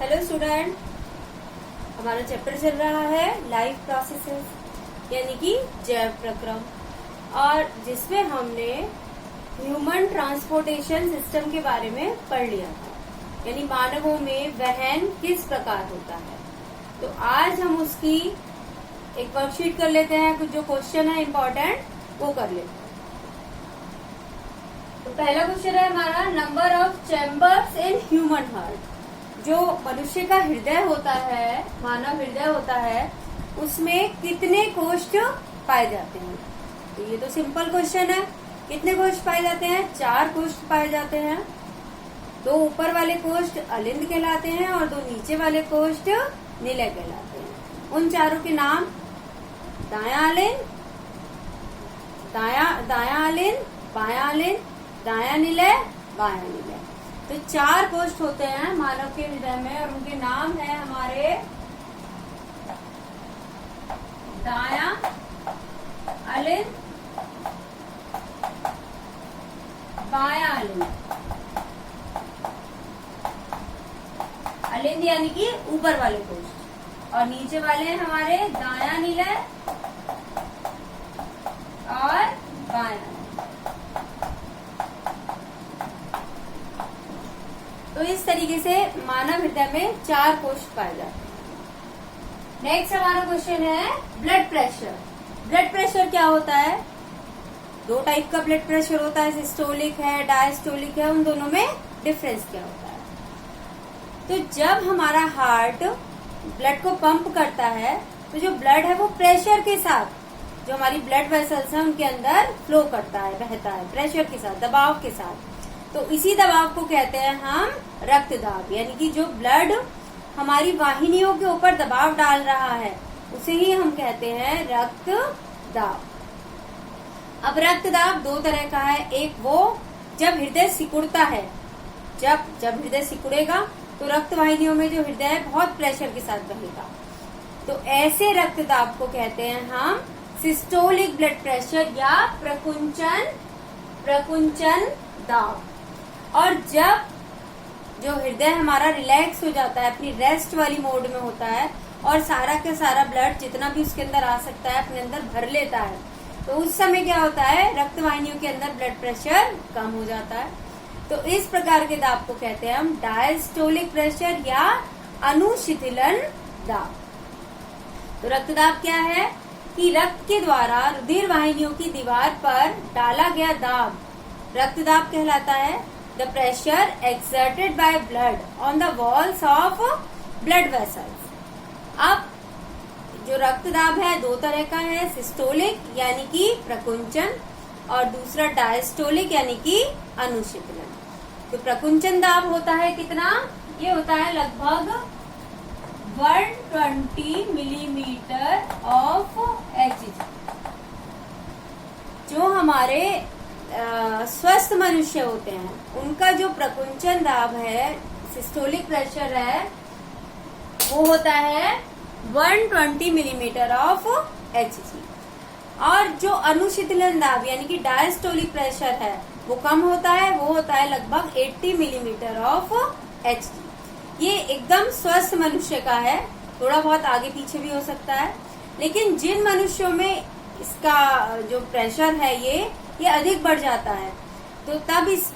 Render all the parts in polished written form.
Hello student, हमारा chapter चल रहा है लाइफ प्रोसेसेस यानी कि जैव प्रक्रम, और जिसमें हमने ह्यूमन ट्रांसपोर्टेशन सिस्टम के बारे में पढ़ लिया था, यानी मानवों में वहन किस प्रकार होता है। तो आज हम उसकी एक वर्कशीट कर लेते हैं, कुछ जो क्वेश्चन है इम्पोर्टेंट वो कर लेते हैं। तो पहला क्वेश्चन है हमारा, number of chambers in human heart. जो मनुष्य का हृदय होता है, मानव हृदय होता है, उसमें कितने कोष्ठ पाए जाते हैं। तो ये तो सिंपल क्वेश्चन है। कितने कोष्ठ पाए जाते हैं? 4 कोष्ठ पाए जाते हैं। 2 ऊपर वाले कोष्ठ अलिंद कहलाते हैं और 2 नीचे वाले कोष्ठ निलय कहलाते हैं। उन चारों के नाम दायां अलिंद, दायां अलिंद, बायां अलिंद, दायां निलय, बायां निलय। तो 4 कोष्ठ होते हैं मानव के हृदय में और उनके नाम है हमारे दायां अलिंद, बायां अलिंद। अलिंद यानी कि ऊपर वाले कोष्ठ, और नीचे वाले हैं हमारे दायां निलय और बायां। तो इस तरीके से मानव हृदय में 4 कोष्ठ पाए जाते हैं। नेक्स्ट हमारा क्वेश्चन है ब्लड प्रेशर। ब्लड प्रेशर क्या होता है? 2 टाइप का ब्लड प्रेशर होता है, सिस्टोलिक है, डायस्टोलिक है। उन दोनों में डिफरेंस क्या होता है? तो जब हमारा हार्ट ब्लड को पंप करता है तो जो ब्लड है वो प्रेशर के साथ, जो हमारी ब्लड वेसल्स हैं उनके अंदर फ्लो करता है, बहता है प्रेशर के साथ, दबाव के साथ। तो इसी दबाव को कहते हैं हम रक्तदाब, यानी कि जो ब्लड हमारी वाहिनियों के ऊपर दबाव डाल रहा है उसे ही हम कहते हैं रक्तदाब। अब रक्तदाब 2 तरह का है। एक वो जब हृदय सिकुड़ता है, जब हृदय सिकुड़ेगा तो रक्त वाहिनियों में जो हृदय है बहुत प्रेशर के साथ बहेगा। तो ऐसे रक्तदाब को कहते हैं हम सिस्टोलिक ब्लड प्रेशर या प्रकुंचन दाब। और जब जो हृदय हमारा रिलैक्स हो जाता है, अपनी रेस्ट वाली मोड में होता है और सारा का सारा ब्लड जितना भी उसके अंदर आ सकता है अपने अंदर भर लेता है, तो उस समय क्या होता है, रक्त वाहिनियों के अंदर ब्लड प्रेशर कम हो जाता है। तो इस प्रकार के दाब को कहते हैं हम डायस्टोलिक प्रेशर या अनुशिथिलन दाब। तो रक्तदाब क्या है कि रक्त के द्वारा रुधिर वाहिनियों की दीवार पर डाला गया दाब रक्तदाब कहलाता है। The pressure exerted by blood on the walls of blood vessels। अब जो रक्तदाब है 2 तरह का है, सिस्टोलिक यानी कि प्रकुंचन और दूसरा डायस्टोलिक यानी कि अनुशीतलन। तो प्रकुंचन दाब होता है कितना? ये होता है लगभग 120 मिलीमीटर ऑफ Hg। जो हमारे स्वस्थ मनुष्य होते हैं उनका जो प्रकुंचन दाब है, सिस्टोलिक प्रेशर है, वो होता है 120 मिलीमीटर ऑफ Hg। और जो अनुशीतलन दाब यानी कि डायस्टोलिक प्रेशर है वो कम होता है, वो होता है लगभग 80 मिलीमीटर ऑफ Hg। ये एकदम स्वस्थ मनुष्य का है, थोड़ा बहुत आगे पीछे भी हो सकता है। लेकिन जिन मनुष्यों में इसका जो प्रेशर है ये अधिक बढ़ जाता है, तो तब इस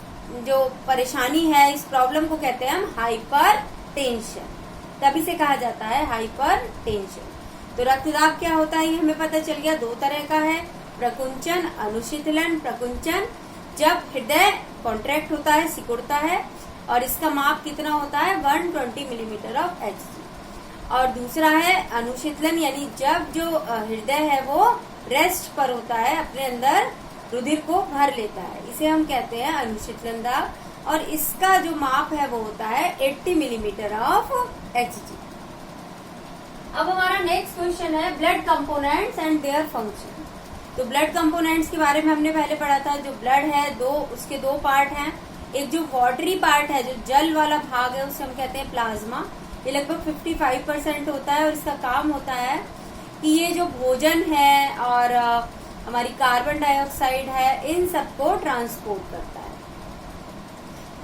जो परेशानी है, इस प्रॉब्लम को कहते हैं हम हाइपर टेंशन। तब इसे कहा जाता है हाइपर टेंशन। तो रक्तदाब क्या होता है ये हमें पता चल गया। 2 तरह का है, प्रकुंचन, अनुशीतलन। प्रकुंचन जब हृदय कॉन्ट्रैक्ट होता है, सिकुड़ता है, और इसका माप कितना होता है 120 मिलीमीटर ऑफ Hg। और दूसरा है अनुशीतलन, यानी जब जो हृदय है वो रेस्ट पर होता है, अपने अंदर रुधिर को भर लेता है, इसे हम कहते हैं अनुशीतलन दाब, और इसका जो माप है वो होता है 80 मिलीमीटर ऑफ Hg। अब हमारा नेक्स्ट क्वेश्चन है blood components and their function. तो ब्लड कंपोनेंट्स के बारे में हमने पहले पढ़ा था। जो ब्लड है उसके 2 पार्ट हैं। एक जो वाटरी पार्ट है, जो जल वाला भाग है, उसे हम कहते हैं प्लाज्मा। ये लगभग 55% होता है और इसका काम होता है कि ये जो भोजन है और हमारी कार्बन डाइऑक्साइड है, इन सबको ट्रांसपोर्ट करता है।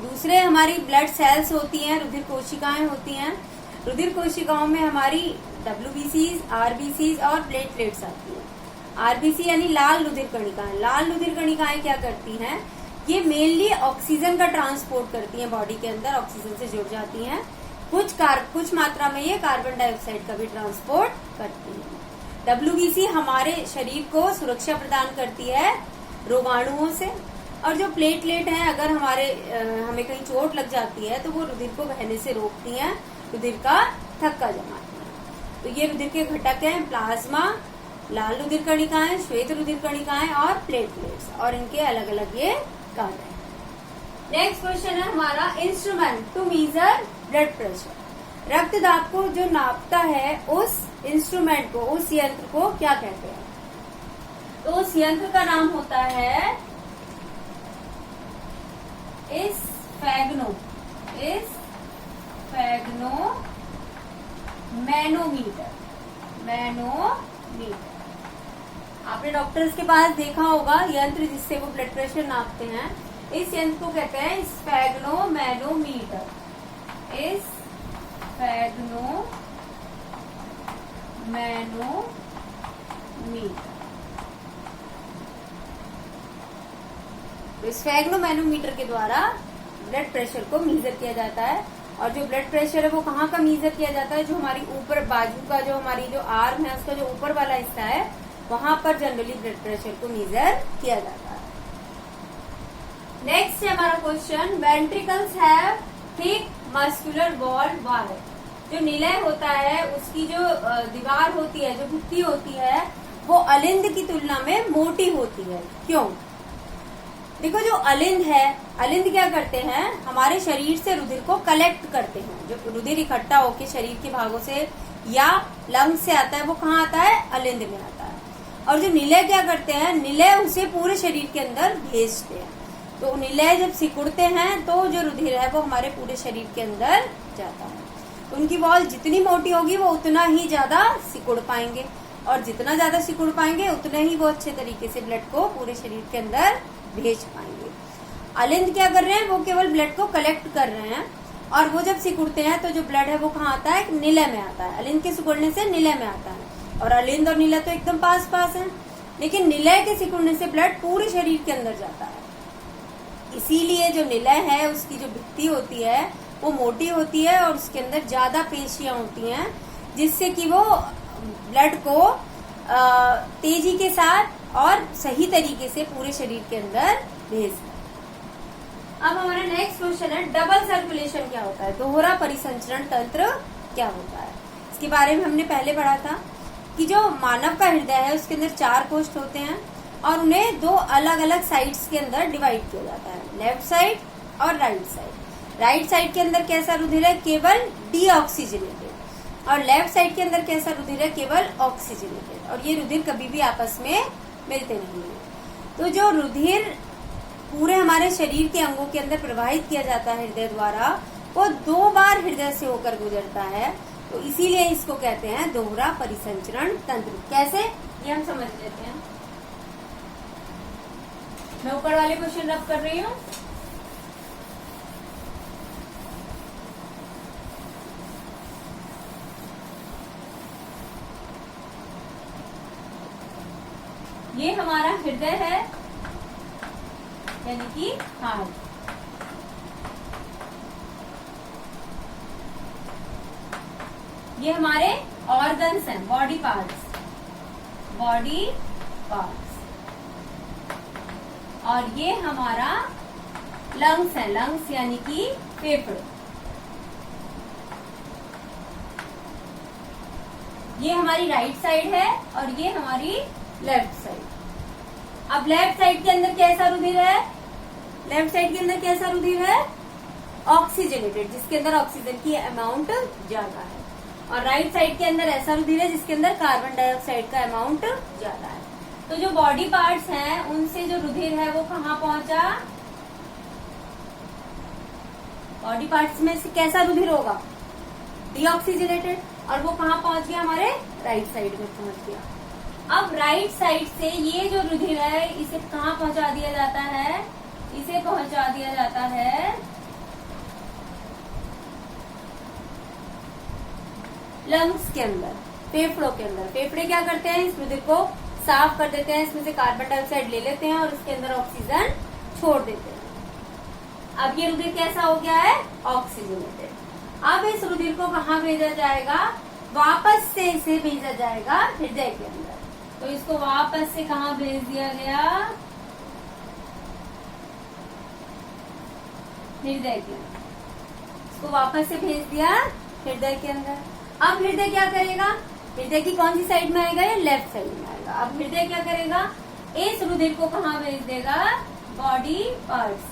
दूसरे हमारी ब्लड सेल्स होती हैं, रुधिर कोशिकाएं होती हैं। रुधिर कोशिकाओं में हमारी WBCs, RBCs और प्लेटलेट्स आती हैं। RBC यानी लाल रुधिर कणिकाएं। लाल रुधिर कणिकाएं क्या करती हैं? ये मेनली ऑक्सीजन का ट्रांसपोर्ट करती हैं, बॉडी के अंदर ऑक्सीजन से जुड़ जाती हैं। कुछ मात्रा में ये कार्बन डाइऑक्साइड का भी ट्रांसपोर्ट करती है। WBC हमारे शरीर को सुरक्षा प्रदान करती है रोगाणुओं से। और जो प्लेटलेट है, अगर हमें कहीं चोट लग जाती है तो वो रुधिर को बहने से रोकती हैं, रुधिर का थक्का जमाती हैं। तो ये रुधिर के घटक हैं प्लाज्मा, लाल रुधिर कणिकाएं, श्वेत रुधिर कणिकाएं और प्लेटलेट्स, और इनके अलग अलग ये कार्य हैं। नेक्स्ट क्वेश्चन है हमारा, instrument to measure blood pressure. रक्त दाब को जो नापता है उस इंस्ट्रूमेंट को, उस यंत्र को क्या कहते हैं? तो उस यंत्र का नाम होता है मैनोमीटर। आपने डॉक्टर्स के पास देखा होगा यंत्र जिससे वो ब्लड प्रेशर नापते हैं। इस यंत्र को कहते हैं स्फेग्नोमैनोमीटर। तो स्फेग्नोमैनोमीटर के द्वारा ब्लड प्रेशर को मेजर किया जाता है। और जो ब्लड प्रेशर है वो कहाँ का मेजर किया जाता है? जो हमारी ऊपर बाजू का, जो हमारी जो आर्म है उसका जो ऊपर वाला हिस्सा है, वहां पर जनरली ब्लड प्रेशर को मेजर किया जाता है। नेक्स्ट है हमारा question, ventricles have thick muscular wall wire. जो निलय होता है उसकी जो दीवार होती है, जो भित्ति होती है, वो अलिंद की तुलना में मोटी होती है। क्यों? देखो, जो अलिंद है, अलिंद क्या करते हैं? हमारे शरीर से रुधिर को कलेक्ट करते हैं। जो रुधिर इकट्ठा होकर शरीर के भागों से या लंग से आता है, वो कहाँ आता है? अलिंद में आता है। और जो निलय क्या करते हैं? निलय उसे पूरे शरीर के अंदर भेजते हैं। तो निलय जब सिकुड़ते हैं तो जो रुधिर है वो हमारे पूरे शरीर के अंदर जाता है। उनकी वॉल जितनी मोटी होगी वो उतना ही ज्यादा सिकुड़ पाएंगे, और जितना ज्यादा सिकुड़ पाएंगे उतना ही वो अच्छे तरीके से ब्लड को पूरे शरीर के अंदर भेज पाएंगे। अलिंद क्या कर रहे हैं? वो केवल ब्लड को कलेक्ट कर रहे हैं, और वो जब सिकुड़ते हैं तो जो ब्लड है वो कहाँ आता है? निलय में आता है। अलिंद के सिकुड़ने से निलय में आता है, और अलिंद और निलय तो एकदम पास पास है, लेकिन निलय के सिकुड़ने से ब्लड पूरे शरीर के अंदर जाता है। इसीलिए जो निलय है उसकी जो भित्ति होती है वो मोटी होती है, और उसके अंदर ज्यादा पेशियां होती हैं, जिससे कि वो ब्लड को तेजी के साथ और सही तरीके से पूरे शरीर के अंदर भेज। अब हमारा नेक्स्ट क्वेश्चन है, डबल सर्कुलेशन क्या होता है? दोहरा परिसंचरण तंत्र क्या होता है? इसके बारे में हमने पहले पढ़ा था कि जो मानव का हृदय है उसके अंदर 4 कोष्ठ होते हैं, और उन्हें 2 अलग अलग साइड्स के अंदर डिवाइड किया जाता है, लेफ्ट साइड और राइट साइड। राइट साइड के अंदर कैसा रुधिर है? केवल डीऑक्सीजनेटेड। और लेफ्ट साइड के अंदर कैसा रुधिर है? केवल ऑक्सीजनेटेड। और ये रुधिर कभी भी आपस में मिलते नहीं है। तो जो रुधिर पूरे हमारे शरीर के अंगों के अंदर प्रवाहित किया जाता है हृदय द्वारा, वो 2 बार हृदय से होकर गुजरता है। तो इसीलिए इसको कहते हैं दोहरा परिसंचरण तंत्र। कैसे, ये हम समझ लेते हैं। मैं ऊपर वाले क्वेश्चन रब कर रही हूँ। ये हमारा हृदय है, यानी कि हार्ट। ये हमारे ऑर्गन्स हैं, बॉडी पार्ट्स। और ये हमारा लंग्स है, लंग्स यानी कि फेफड़े। ये हमारी राइट साइड है और ये हमारी लेफ्ट साइड। अब लेफ्ट साइड के अंदर कैसा रुधिर है? लेफ्ट साइड के अंदर कैसा रुधिर है? ऑक्सीजनेटेड, जिसके अंदर ऑक्सीजन की अमाउंट ज्यादा है। और राइट साइड के अंदर ऐसा रुधिर है जिसके अंदर कार्बन डाइऑक्साइड का अमाउंट ज्यादा है। तो जो बॉडी पार्ट्स हैं उनसे जो रुधिर है वो कहाँ पहुंचा? बॉडी पार्ट्स में से कैसा रुधिर होगा? डीऑक्सीजनेटेड। और वो कहाँ पहुंच गया? हमारे राइट साइड में पहुंच गया। अब राइट साइड से ये जो रुधिर है इसे कहाँ पहुंचा दिया जाता है? इसे पहुंचा दिया जाता है लंग्स के अंदर, फेफड़ों के अंदर। फेफड़े क्या करते हैं, इस रुधिर को साफ कर देते हैं, इसमें से कार्बन डाइऑक्साइड ले लेते हैं और उसके अंदर ऑक्सीजन छोड़ देते हैं। अब ये रुधिर कैसा हो गया है, ऑक्सीजनेटेड। अब इस रुधिर को कहाँ भेजा जाएगा, वापस से इसे भेजा जाएगा हृदय के अंदर। तो इसको वापस से कहाँ भेज दिया गया, हृदय के अंदर। इसको वापस से भेज दिया हृदय के अंदर। अब हृदय क्या करेगा, हृदय की कौन सी साइड में आएगा, ये लेफ्ट साइड में आएगा। अब हृदय क्या करेगा, इस रुधिर को कहाँ भेज देगा, बॉडी पार्ट्स।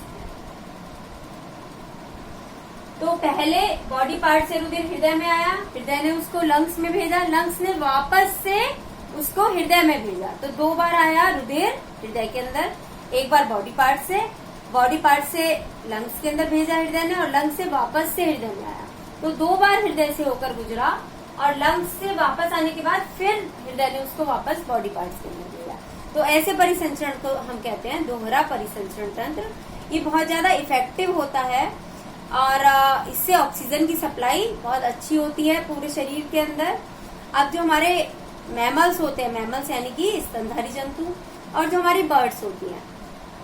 तो पहले बॉडी पार्ट से रुधिर हृदय में आया, हृदय ने उसको लंग्स में भेजा, लंग्स ने वापस से उसको हृदय में भेजा। तो 2 बार आया रुधिर हृदय के अंदर, एक बार बॉडी पार्ट से लंग्स के अंदर भेजा हृदय ने, और लंग्स से वापस से हृदय में आया। तो 2 बार हृदय से होकर गुजरा, और लंग्स से वापस आने के बाद फिर हृदय ने उसको वापस बॉडी पार्ट्स के अंदर भेजा। तो ऐसे परिसंचरण को हम कहते हैं दोहरा परिसंचरण तंत्र। ये बहुत ज्यादा इफेक्टिव होता है और इससे ऑक्सीजन की सप्लाई बहुत अच्छी होती है पूरे शरीर के अंदर। अब जो हमारे मैमल्स होते हैं, मैमल्स यानी कि स्तनधारी जंतु, और जो हमारी बर्ड्स होती हैं,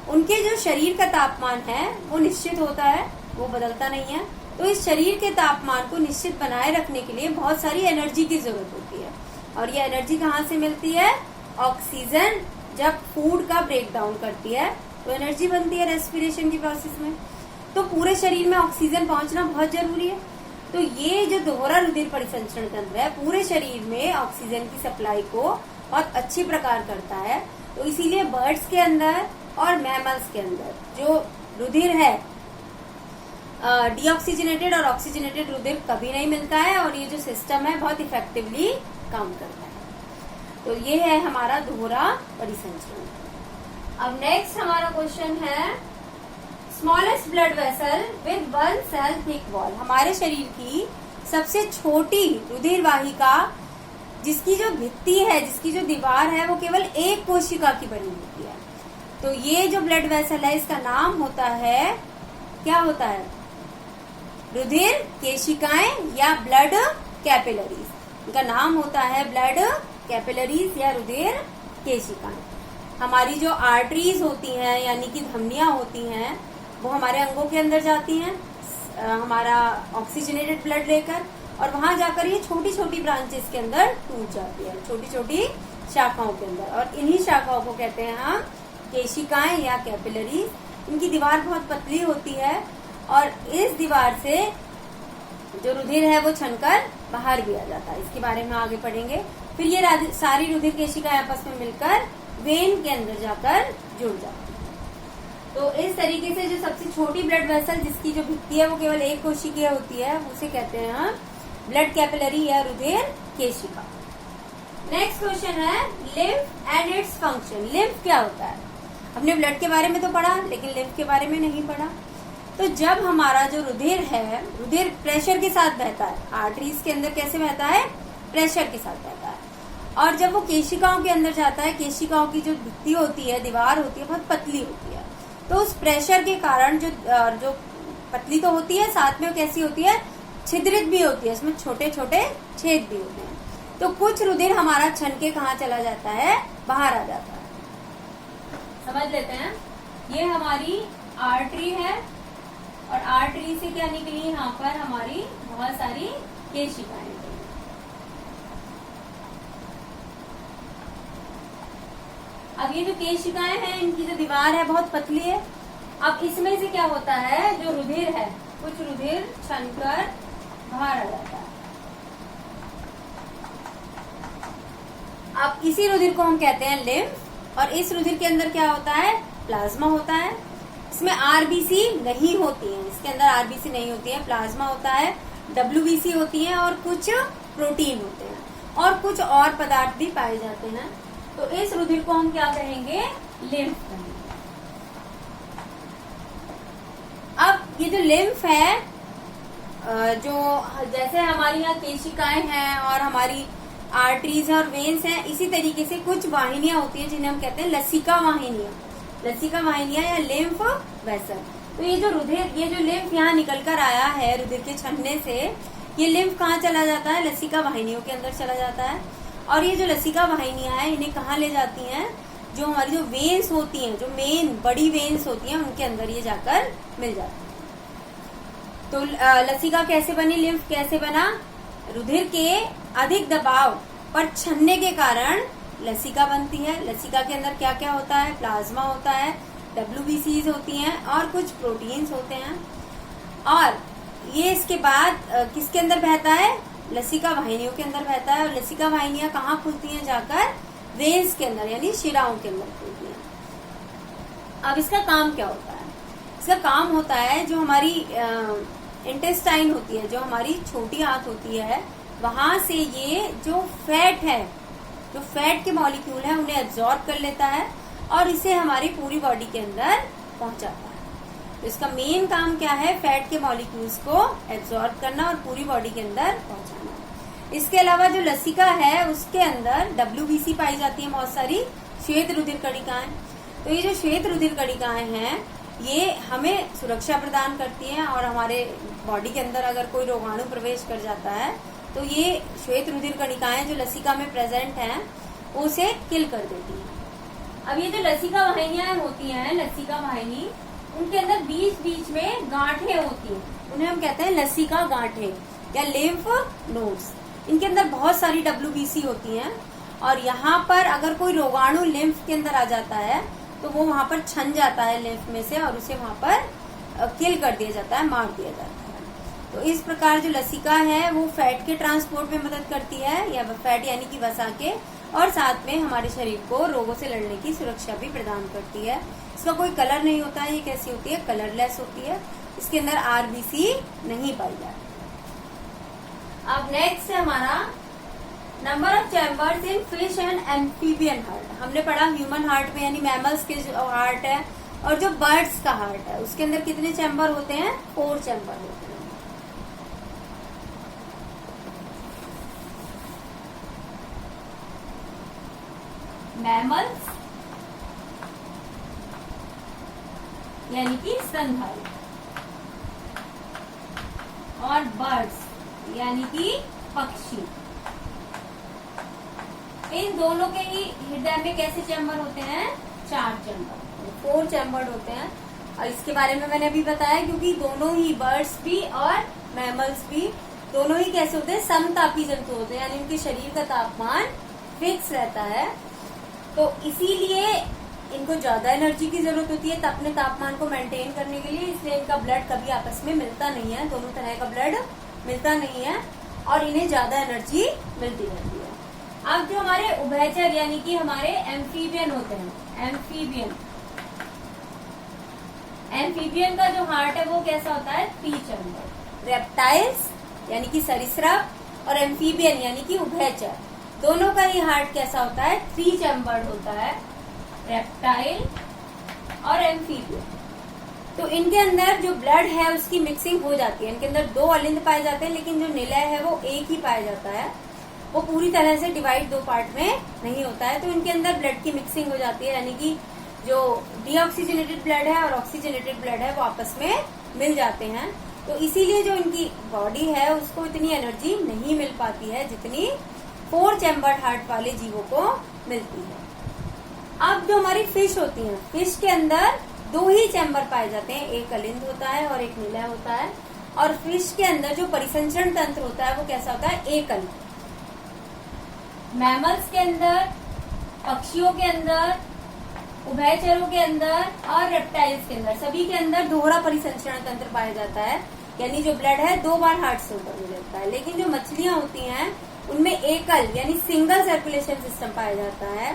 उनके जो शरीर का तापमान है वो निश्चित होता है, वो बदलता नहीं है। तो इस शरीर के तापमान को निश्चित बनाए रखने के लिए बहुत सारी एनर्जी की जरूरत होती है। और ये एनर्जी कहाँ से मिलती है, ऑक्सीजन जब फूड का ब्रेक डाउन करती है तो एनर्जी बनती है रेस्पिरेशन की प्रोसेस में। तो पूरे शरीर में ऑक्सीजन पहुंचना बहुत जरूरी है। तो ये जो दोहरा रुधिर परिसंचरण तंत्र है पूरे शरीर में ऑक्सीजन की सप्लाई को बहुत अच्छी प्रकार करता है। तो इसीलिए बर्ड्स के अंदर और मैमल्स के अंदर जो रुधिर है, डीऑक्सीजनेटेड और ऑक्सीजनेटेड रुधिर कभी नहीं मिलता है, और ये जो सिस्टम है बहुत इफेक्टिवली काम करता है। तो ये है हमारा दोहरा परिसंचरण। अब नेक्स्ट हमारा क्वेश्चन है, smallest blood vessel with 1 cell thick wall. हमारे शरीर की सबसे छोटी रुधिर वाहिका जिसकी जो भित्ति है, जिसकी जो दीवार है, वो केवल एक कोशिका की बनी होती है। तो ये जो ब्लड वेसल है इसका नाम होता है, क्या होता है, रुधिर केशिकाएं या ब्लड कैपिलरीज। इनका नाम होता है ब्लड कैपिलरीज या रुधिर केशिकाएं। हमारी जो आर्टरीज होती हैं यानी कि धमनियां होती हैं वो हमारे अंगों के अंदर जाती हैं हमारा ऑक्सीजनेटेड ब्लड लेकर, और वहां जाकर ये छोटी छोटी ब्रांचेस के अंदर टूट जाती है, छोटी छोटी शाखाओं के अंदर। और इन्हीं शाखाओं को कहते हैं हम केशिकाएं या कैपिलरीज। इनकी दीवार बहुत पतली होती है और इस दीवार से जो रुधिर है वो छनकर बाहर भी आ जाता है। इसके बारे में आगे पढ़ेंगे। फिर ये सारी रुधिर केशिकाएं आपस में मिलकर वेन के अंदर जाकर जुड़ जाती है। तो इस तरीके से जो सबसे छोटी ब्लड वेसल जिसकी जो भित्ति है वो केवल एक कोशिकीय होती है, उसे कहते हैं हम ब्लड कैपिलरी या रुधिर केशिका। नेक्स्ट क्वेश्चन है, lymph and its function. Lymph क्या होता है, हमने ब्लड के बारे में तो पढ़ा लेकिन लिम्फ के बारे में नहीं पढ़ा। तो जब हमारा जो रुधिर है, रुधिर प्रेशर के साथ बहता है, आर्टरीज के अंदर कैसे बहता है, प्रेशर के साथ बहता है, और जब वो केशिकाओं के अंदर जाता है, केशिकाओं की जो भित्ति होती है, दीवार होती है, बहुत पतली होती है। तो उस प्रेशर के कारण जो पतली तो होती है, साथ में वो कैसी होती है, छिद्रित भी होती है, उसमें छोटे छोटे छेद भी होते हैं। तो कुछ रुधिर हमारा छन के कहाँ चला जाता है, बाहर आ जाता है। समझ लेते हैं, ये हमारी आर्टरी है और आर्टरी से क्या निकली, यहाँ पर हमारी बहुत सारी केशिकाएं निकली। अब ये जो केशिकाएं हैं इनकी जो दीवार है बहुत पतली है। अब इसमें से क्या होता है, जो रुधिर है, कुछ रुधिर छनकर बाहर आ जाता है। अब इसी रुधिर को हम कहते हैं लिम्फ, और इस रुधिर के अंदर क्या होता है, प्लाज्मा होता है। इसमें आरबीसी नहीं होती है, इसके अंदर आरबीसी नहीं होती है, प्लाज्मा होता है, डब्ल्यूबीसी होती है, और कुछ प्रोटीन होते हैं, और कुछ और पदार्थ भी पाए जाते हैं। तो इस रुधिर को हम क्या कहेंगे, लिम्फ कहेंगे। अब ये जो लिम्फ है, जो जैसे हमारी यहाँ केशिकाएं हैं और हमारी आर्टरीज और वेन्स हैं, इसी तरीके से कुछ वाहिनियां होती हैं जिन्हें हम कहते हैं लसिका वाहिनियां, लसिका वाहिनियां या लिम्फ वेसल। तो ये जो रुधिर, ये जो लिम्फ यहाँ निकल कर आया है रुधिर के छनने से, ये लिम्फ कहाँ चला जाता है, लसिका वाहिनियों के अंदर चला जाता है। और ये जो लसिका वाहिनियां हैं इन्हें कहाँ ले जाती हैं, जो हमारी जो वेन्स होती हैं, जो मेन बड़ी वेन्स होती हैं उनके अंदर ये जाकर मिल जाती है। तो लसिका कैसे बनी, लिम्फ कैसे बना, रुधिर के अधिक दबाव पर छनने के कारण लसिका बनती है। लसिका के अंदर क्या क्या होता है, प्लाज्मा होता है, WBCs होती हैं और कुछ प्रोटीन्स होते हैं। और ये इसके बाद किसके अंदर बहता है, लसिका वाहिनियों के अंदर बहता है। और लसिका वाहिनियां कहाँ खुलती हैं, जाकर वेन्स के अंदर यानी शिराओं के अंदर खुलती हैं। अब इसका काम क्या होता है, इसका काम होता है जो हमारी इंटेस्टाइन होती है, जो हमारी छोटी आंत होती है, वहां से ये जो फैट है, जो फैट के मॉलिक्यूल है उन्हें एब्जॉर्ब कर लेता है और इसे हमारी पूरी बॉडी के अंदर पहुंचाता है। तो इसका मेन काम क्या है, फैट के मॉलिक्यूल्स को एब्जॉर्ब करना और पूरी बॉडी के अंदर पहुंचाना। इसके अलावा जो लसिका है उसके अंदर WBC पाई जाती है, बहुत सारी श्वेत रुधिर कणिकाएं। तो ये जो श्वेत रुधिर कणिकाएं हैं ये हमें सुरक्षा प्रदान करती हैं और हमारे बॉडी के अंदर अगर कोई रोगाणु प्रवेश कर जाता है तो ये श्वेत रुधिर कणिकाएं जो लसिका में प्रेजेंट हैं उसे किल कर देती हैं। अब ये जो लसिका वाहिनियां होती हैं, लसिका वाहिनी, उनके अंदर बीच बीच में गांठें होती हैं, उन्हें हम कहते हैं लसिका गांठें या लिम्फ नोड्स। इनके अंदर बहुत सारी WBC होती हैं और यहाँ पर अगर कोई रोगाणु लिम्फ के अंदर आ जाता है तो वो वहां पर छन जाता है लिम्फ में से और उसे वहां पर किल कर दिया जाता है, मार दिया जाता है। तो इस प्रकार जो लसिका है वो फैट के ट्रांसपोर्ट में मदद करती है, या फैट यानी कि वसा के, और साथ में हमारे शरीर को रोगों से लड़ने की सुरक्षा भी प्रदान करती है। इसका कोई कलर नहीं होता है, ये कैसी होती है, कलरलेस होती है। इसके अंदर RBC नहीं पाई जाती। अब नेक्स्ट है हमारा number of chambers in fish and amphibian heart. हमने पढ़ा ह्यूमन हार्ट में यानी मैमल्स के जो हार्ट है और जो बर्ड्स का हार्ट है उसके अंदर कितने चैम्बर होते हैं, 4 चैम्बर होते हैं। मैमल्स यानी कि स्तनधारी और बर्ड्स यानी कि पक्षी, इन दोनों के ही हृदय में कैसे चैम्बर होते हैं, 4 चैम्बर, 4 चैम्बर होते हैं। और इसके बारे में मैंने अभी बताया क्योंकि दोनों ही बर्ड्स भी और मैमल्स भी दोनों ही कैसे होते हैं, समतापी जंतु होते हैं, यानी उनके शरीर का तापमान फिक्स रहता है। तो इसीलिए इनको ज्यादा एनर्जी की जरूरत होती है अपने तापमान को मेंटेन करने के लिए, इसलिए इनका ब्लड कभी आपस में मिलता नहीं है, दोनों तरह का ब्लड मिलता नहीं है और इन्हें ज्यादा एनर्जी मिलती रहती है। अब जो हमारे उभयचर यानी कि हमारे एम्फीबियन होते हैं, एम्फीबियन का जो हार्ट है वो कैसा होता है, 3 चैम्बर। रेप्टाइल्स यानी कि सरीसृप और एम्फीबियन यानी कि उभयचर, दोनों का ही हार्ट कैसा होता है, 3 चैम्बर्ड होता है, रेप्टाइल और एम्फीबियन। तो इनके अंदर जो ब्लड है उसकी मिक्सिंग हो जाती है। इनके अंदर 2 अलिंद पाए जाते हैं लेकिन जो निलय है वो एक ही पाया जाता है, वो पूरी तरह से डिवाइड 2 पार्ट में नहीं होता है। तो इनके अंदर ब्लड की मिक्सिंग हो जाती है, यानी कि जो डीऑक्सीजनेटेड ब्लड है और ऑक्सीजनेटेड ब्लड है वो आपस में मिल जाते हैं। तो इसीलिए जो इनकी बॉडी है उसको इतनी एनर्जी नहीं मिल पाती है जितनी 4 चैम्बर्ड हार्ट वाले जीवों को मिलती है। अब जो हमारी फिश होती हैं, फिश के अंदर 2 ही चैम्बर पाए जाते हैं, एक अलिंद होता है और एक निलय होता है। और फिश के अंदर जो परिसंचरण तंत्र होता है वो कैसा होता है, एकल। मैमल्स के अंदर, पक्षियों के अंदर, उभयचरों के अंदर और रेप्टाइल्स के अंदर, सभी के अंदर दोहरा परिसंचरण तंत्र पाया जाता है, यानी जो ब्लड है 2 बार हार्ट से ऊपर गुजरता है। लेकिन जो मछलियां होती हैं उनमें एकल यानी सिंगल सर्कुलेशन सिस्टम पाया जाता है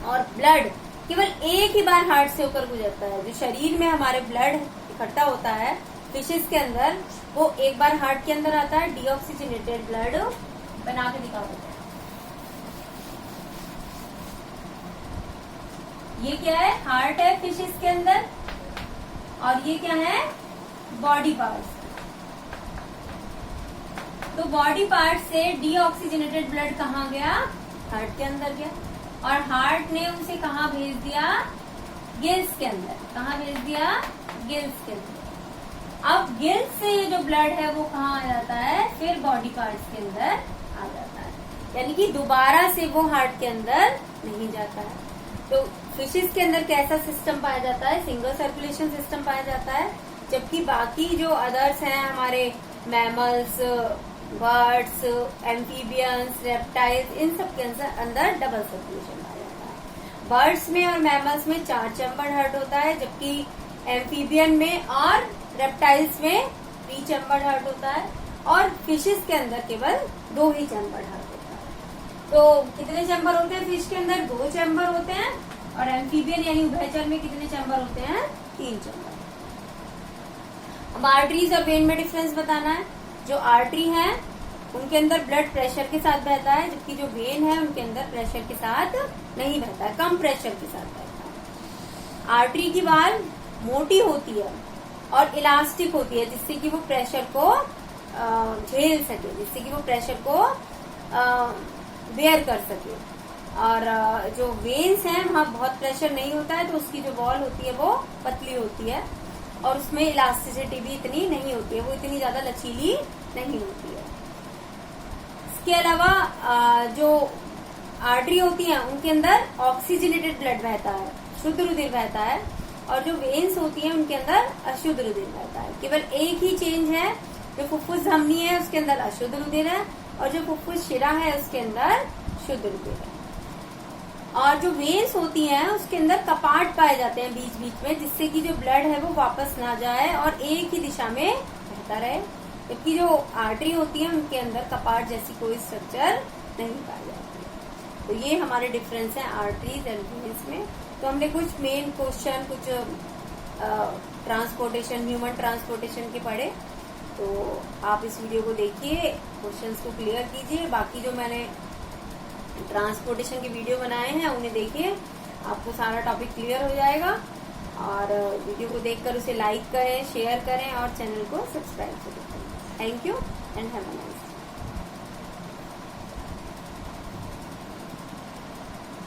और ब्लड केवल एक ही बार हार्ट से होकर गुजरता है। जो शरीर में हमारे ब्लड इकट्ठा होता है फिशेस के अंदर, वो एक बार हार्ट के अंदर आता है, डीऑक्सीजनेटेड ब्लड बना के दिखा देता है। ये क्या है, हार्ट है फिशेस के अंदर और ये क्या है, बॉडी पार्ट्स। तो बॉडी पार्ट से डीऑक्सीजनेटेड ब्लड कहाँ गया, हार्ट के अंदर गया और हार्ट ने उसे कहाँ भेज दिया, गिल्स के अंदर। कहाँ भेज दिया, गिल्स के अंदर। अब गिल्स से ये जो ब्लड है वो कहाँ आ जाता है, फिर बॉडी पार्ट्स के अंदर आ जाता है, यानी कि दोबारा से वो हार्ट के अंदर नहीं जाता है। तो फिशेस के अंदर कैसा सिस्टम पाया जाता है? सिंगल सर्कुलेशन सिस्टम पाया जाता है, जबकि बाकी जो अदर्स हैं हमारे मैमल्स, बर्ड्स, एम्फीबियंस, रेप्टाइल्स, इन सब के अंदर डबल सर्कुलेशन पाया जाता है। बर्ड्स में और मैमल्स में 4 चैम्बर्ड हार्ट होता है, जबकि एम्फीबियन में और रेप्टाइल्स में 3 चैम्बर्ड हार्ट होता है, और फिशेस के अंदर केवल 2 ही चैम्बर्ड हार्ट होता है। तो कितने चैम्बर होते हैं फिश के अंदर? 2 चैम्बर होते हैं, और एम्फीबियन यानी उभयचर में कितने चैम्बर होते हैं? 3 चैम्बर। अब आर्टरीज और वेन में डिफरेंस बताना है। जो आर्टरी है उनके अंदर ब्लड प्रेशर के साथ बहता है, जबकि जो वेन है उनके अंदर प्रेशर के साथ नहीं बहता है, कम प्रेशर के साथ बहता है। आर्टरी की वाल मोटी होती है और इलास्टिक होती है, जिससे कि वो प्रेशर को झेल सके, जिससे कि वो प्रेशर को बेयर कर सके। और जो वेन्स हैं वहां बहुत प्रेशर नहीं होता है, तो उसकी जो वॉल होती है वो पतली होती है, और उसमें इलास्टिसिटी भी इतनी नहीं होती है, वो इतनी ज्यादा लचीली नहीं होती है। इसके अलावा जो आर्टरी होती है उनके अंदर ऑक्सीजनेटेड ब्लड बहता है, शुद्ध रुधिर बहता है, और जो वेन्स होती है उनके अंदर अशुद्ध रुधिर बहता है। केवल एक ही चेंज है, जो फुफ्फुस धमनी है उसके अंदर अशुद्ध रुधिर है, और जो फुफ्फुस शिरा है उसके अंदर शुद्ध रुधिर है। और जो वेन्स होती हैं उसके अंदर कपाट पाए जाते हैं बीच बीच में, जिससे कि जो ब्लड है वो वापस ना जाए और एक ही दिशा में बहता रहे, जबकि जो आर्टरी होती है उनके अंदर कपाट जैसी कोई स्ट्रक्चर नहीं पाई जाती है। तो ये हमारे डिफरेंस है आर्टरीज एंड वेन्स में। तो हमने कुछ मेन क्वेश्चन, कुछ ट्रांसपोर्टेशन, ह्यूमन ट्रांसपोर्टेशन के पढ़े। तो आप इस वीडियो को देखिए, क्वेश्चंस को क्लियर कीजिए। बाकी जो मैंने ट्रांसपोर्टेशन के वीडियो बनाए हैं उन्हें देखिए, आपको सारा टॉपिक क्लियर हो जाएगा। और वीडियो को देखकर उसे लाइक करें, शेयर करें और चैनल को सब्सक्राइब करें। Thank you and have a nice day.